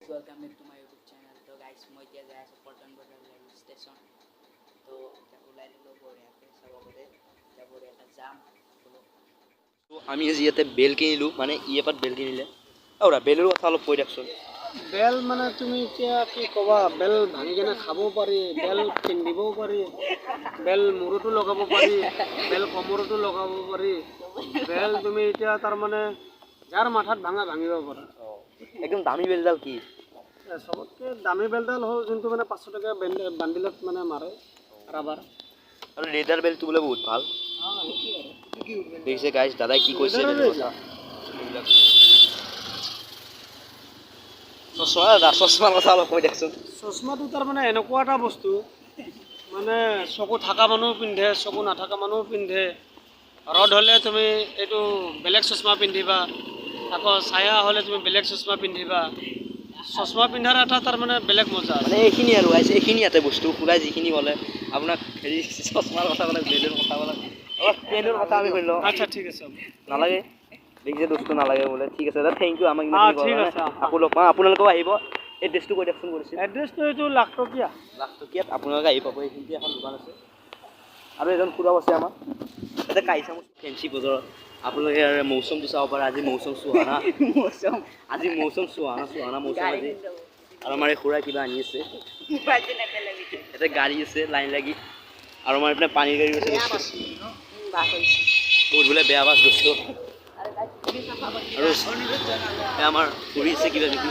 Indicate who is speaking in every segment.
Speaker 1: Welcome back to my YouTube channel. So guys, মই এতিয়া যাই আছো পল্টন বজাৰ ৰেলৱে ষ্টেচন। তো এতিয়া ওলাই দিলো বঢ়িয়াকৈ চাব গ'লে এতিয়া বঢ়িয়াকৈ যাম।
Speaker 2: তো আমি আজি ইয়াতে বেল কিনিলোঁ, মানে ইয়াৰ বেল কিনিলে আৰু বেলৰ কথা অলপ কৈ দিয়কচোন।
Speaker 3: বেল মানে তুমি এতিয়া কি ক'বা, বেল ভাঙি কেনে খাবও পাৰি, বেল পিন্ধিবও পাৰি, বেল মূৰতো লগাব পাৰি, বেল কমৰতো লগাব পাৰি। বেল তুমি এতিয়া তাৰমানে যাৰ মাথাত ভাঙিব পাৰা।
Speaker 2: একদম দামী বেলডাল কি?
Speaker 3: চবতকৈ দামী বেলডাল হ'ল যোনটো মানে 500 টকা বান্দিলত মানে মাৰে ৰাবাৰ।
Speaker 2: আৰু লেডাৰ বেলটো বোলে বহুত ভাল। দেখিছে গাইজ, দাদাই কি কৈছে চশমাৰ কথা অলপ কৈ দিয়কচোন।
Speaker 3: চশমাটো তাৰমানে এনেকুৱা এটা বস্তু, মানে চকু থকা মানুহ পিন্ধে, চকু নাথাকা মানুহ পিন্ধে। ৰ'দ হ'লে তুমি এইটো বেলেগ চশমা পিন্ধিবা, আকৌ ছায়া হ'লে তুমি বেলেগ চশমা পিন্ধিবা। চশমা পিন্ধাৰ এটা তাৰমানে বেলেগ মজা আছে।
Speaker 2: মানে এইখিনি আৰু এইখিনি ইয়াতে বস্তু খুলাই যিখিনি ক'লে আপোনাক হেৰি চশমাৰ কথা ক'লে, বেলৰ কথা ক'লে, অলপ পেনৰ কথা আমি কৈ লওঁ।
Speaker 3: আচ্ছা ঠিক আছে,
Speaker 2: নালাগে দেখিছে বস্তু নালাগে বোলে। ঠিক আছে দাদা, থেংক ইউ। আমাক
Speaker 3: ঠিক আছে,
Speaker 2: আকৌ লগ পাম, আপোনালোকেও আহিব। এড্ৰেছটো কৈ দিয়কচোন। কৰিছে
Speaker 3: এড্ৰেছটো এইটো লাখটকীয়া।
Speaker 2: আপোনালোকে আহি পাব। এইখিনিতে এখন দোকান আছে আৰু এজন খুৰাও আছে আমাৰ ইয়াতে কাইচামুচ ফেঞ্চি বজাৰত। আপোনালোকে মৌচমটো চাব পাৰে। আজি মৌচম চুহানা, আজি মৌচম চুহানা মৌচম আজি। আৰু আমাৰ এই খুৰাই কিবা আনি আছে। ইয়াতে গাড়ী আছে লাইন লাগি, আৰু আমাৰ এইপিনে পানীৰ গাড়ী আছে। বহুত বোলে বেয়া বাছ বস্তু। আৰু আমাৰ ঘূৰি আছে কিবা কিবি।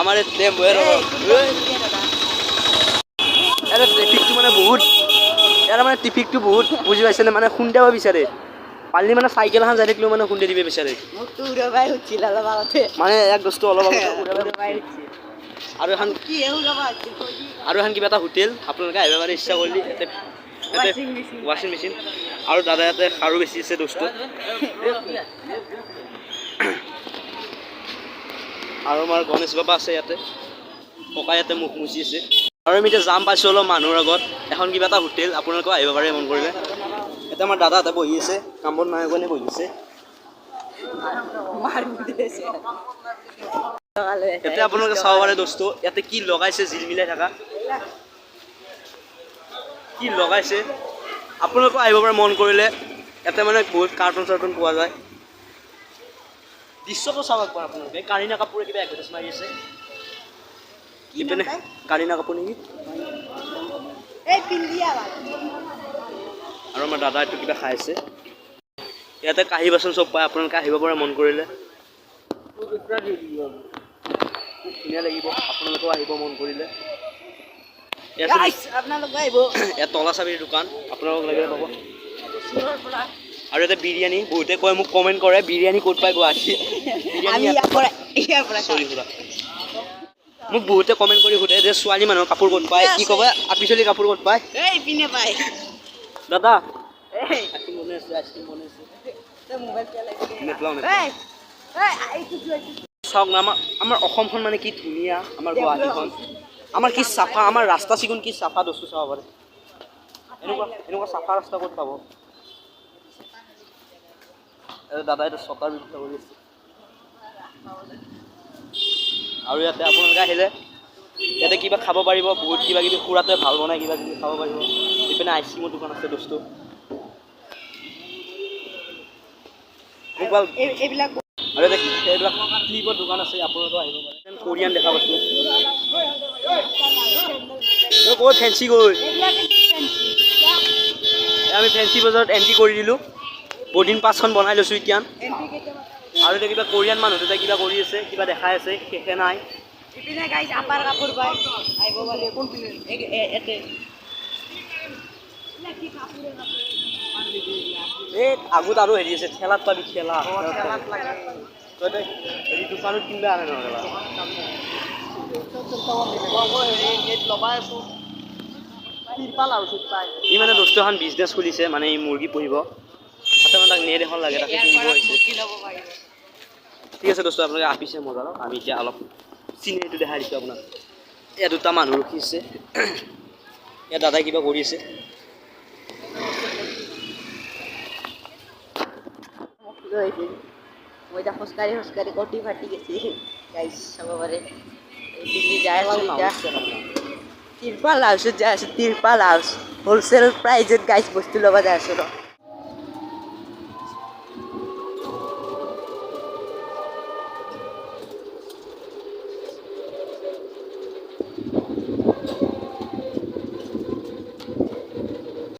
Speaker 2: আমাৰ ট্ৰেফিকটো মানে বহুত, ইয়াৰ মানে ট্ৰেফিকটো বহুত, বুজি পাইছেনে? মানে খুন্দাব বিচাৰে। পালি মানে চাইকেল এখন যাই থাকিলেও মানে খুন্দাই দিব বিচাৰে। মানে এক বস্তু অলপ আৰু এখন কিবা এটা হোটেল আপোনালোকে আহিব পাৰে ইচ্ছা কৰিলে। ইয়াতে ৱাশ্বিং মেচিন আৰু দাদা ইয়াতে খাৰু বেছি আছে বস্তু। আৰু আমাৰ গণেশ বাবা আছে ইয়াতে, ককা ইয়াতে মুখ মুচি আছে। আৰু আমি এতিয়া যাম পাইছোঁ অলপ মানুহৰ আগত, এখন কিবা এটা হোটেল। আপোনালোকেও আহিব পাৰে মন কৰিলে। ইয়াতে আমাৰ দাদা এটা বহি আছে, কাম বন নাই কাৰণে বহি আছে। ইয়াতে আপোনালোকে চাব পাৰে বস্তু, ইয়াতে কি লগাইছে, জিলমিলাই থকা কি লগাইছে। আপোনালোকেও আহিব পাৰে মন কৰিলে। ইয়াতে মানে বহুত কাৰ্টুন চাৰ্টুন পোৱা যায়। দৃশ্যটো চাব পাৰে আপোনালোকে। কাৰিনা কাপোৰে কিবা এডভাৰটাইজ মাৰি আছে। ইপিনে কাৰিনা কাপোৰ নেকি? আৰু আমাৰ দাদা এইটো কিবা খাই আছে। ইয়াতে কাঁহী বাচন চব পায়, আপোনালোকে আহিব পাৰে মন কৰিলে। ধুনীয়া লাগিব, আপোনালোকেও আহিব মন কৰিলে। ইয়াত তলা চাবিৰ দোকান, আপোনালোক লাগিলে পাব। আৰু ইয়াতে বিৰিয়ানী, বহুতে কয় মোক কমেণ্ট কৰে বিৰিয়ানী ক'ত পায় গুৱাহাটীত। মোক বহুতে কমেণ্ট কৰি সোধে যে ছোৱালী মানুহৰ কাপোৰ ক'ত পায়, কি ক'বা আপিচলি কাপোৰ ক'ত পায়। দাদা চাওক না, আমাৰ অসমখন মানে কি ধুনীয়া, আমাৰ গুৱাহাটীখন আমাৰ কি চাফা, আমাৰ ৰাস্তা চিকুণ কি চাফা বস্তু চাব পাৰে। এনেকুৱা চাফা ৰাস্তা ক'ত পাব। দাদা এইটো চকাৰ ব্যৱস্থা কৰি আছে। আৰু ইয়াতে আপোনালোকে আহিলে ইয়াতে কিবা খাব পাৰিব, বহুত কিবা কিবি। খুৰাটোৱে ভাল বনাই, কিবা কিবি খাব পাৰিব। ইপিনে আইচক্ৰীমৰ দোকান আছে বস্তু। আৰু ইয়াতে এইবিলাক ক্লিপৰ দোকান আছে, আপোনালোকেও আহিব পাৰে। কোৰিয়ান দেখা পাইছোঁ। ক'ত ফেঞ্চি গৈ আমি ফেঞ্চি বজাৰত এণ্ট্ৰি কৰি দিলোঁ। বৰ্ডিং পাছখন বনাই লৈছোঁ এতিয়া। আৰু এতিয়া কিবা কোৰিয়ান মানুহ দুটাই কিবা কৰি আছে, কিবা দেখাই আছে, শেষে নাই। এই আগত আৰু হেৰি আছে, ঠেলাত পাবি ঠেলা। হেৰি দোকানত কিনিবা আনে নহয়। ই মানে বস্তু এখন বিজনেছ খুলিছে, মানে ই মুৰ্গী পুহিব। তাতে মানে তাক নেট এখন লাগে, তাকে কিনিব আহিছে। ঠিক আছে দোস্ত, আপোনালোকে আপিছে মজা লওক। আমি এতিয়া অলপ চিনেৰীটো দেখাই দিছোঁ আপোনাক। ইয়াত দুটা মানুহ ৰখিছে, ইয়াত দাদাই কিবা কৰি আছে।
Speaker 1: হৈছিল মই এতিয়া খোজকাঢ়ি কটি ফাটি গেছি গাইছ চাব পাৰে এই দিল্লী যাই আছোঁ এতিয়া তিৰপাল হাউচত যাই আছোঁ তিৰপাল হাউচ হ'লচেল প্ৰাইজত গাইছ বস্তু ল'ব যাই আছোঁ ৰ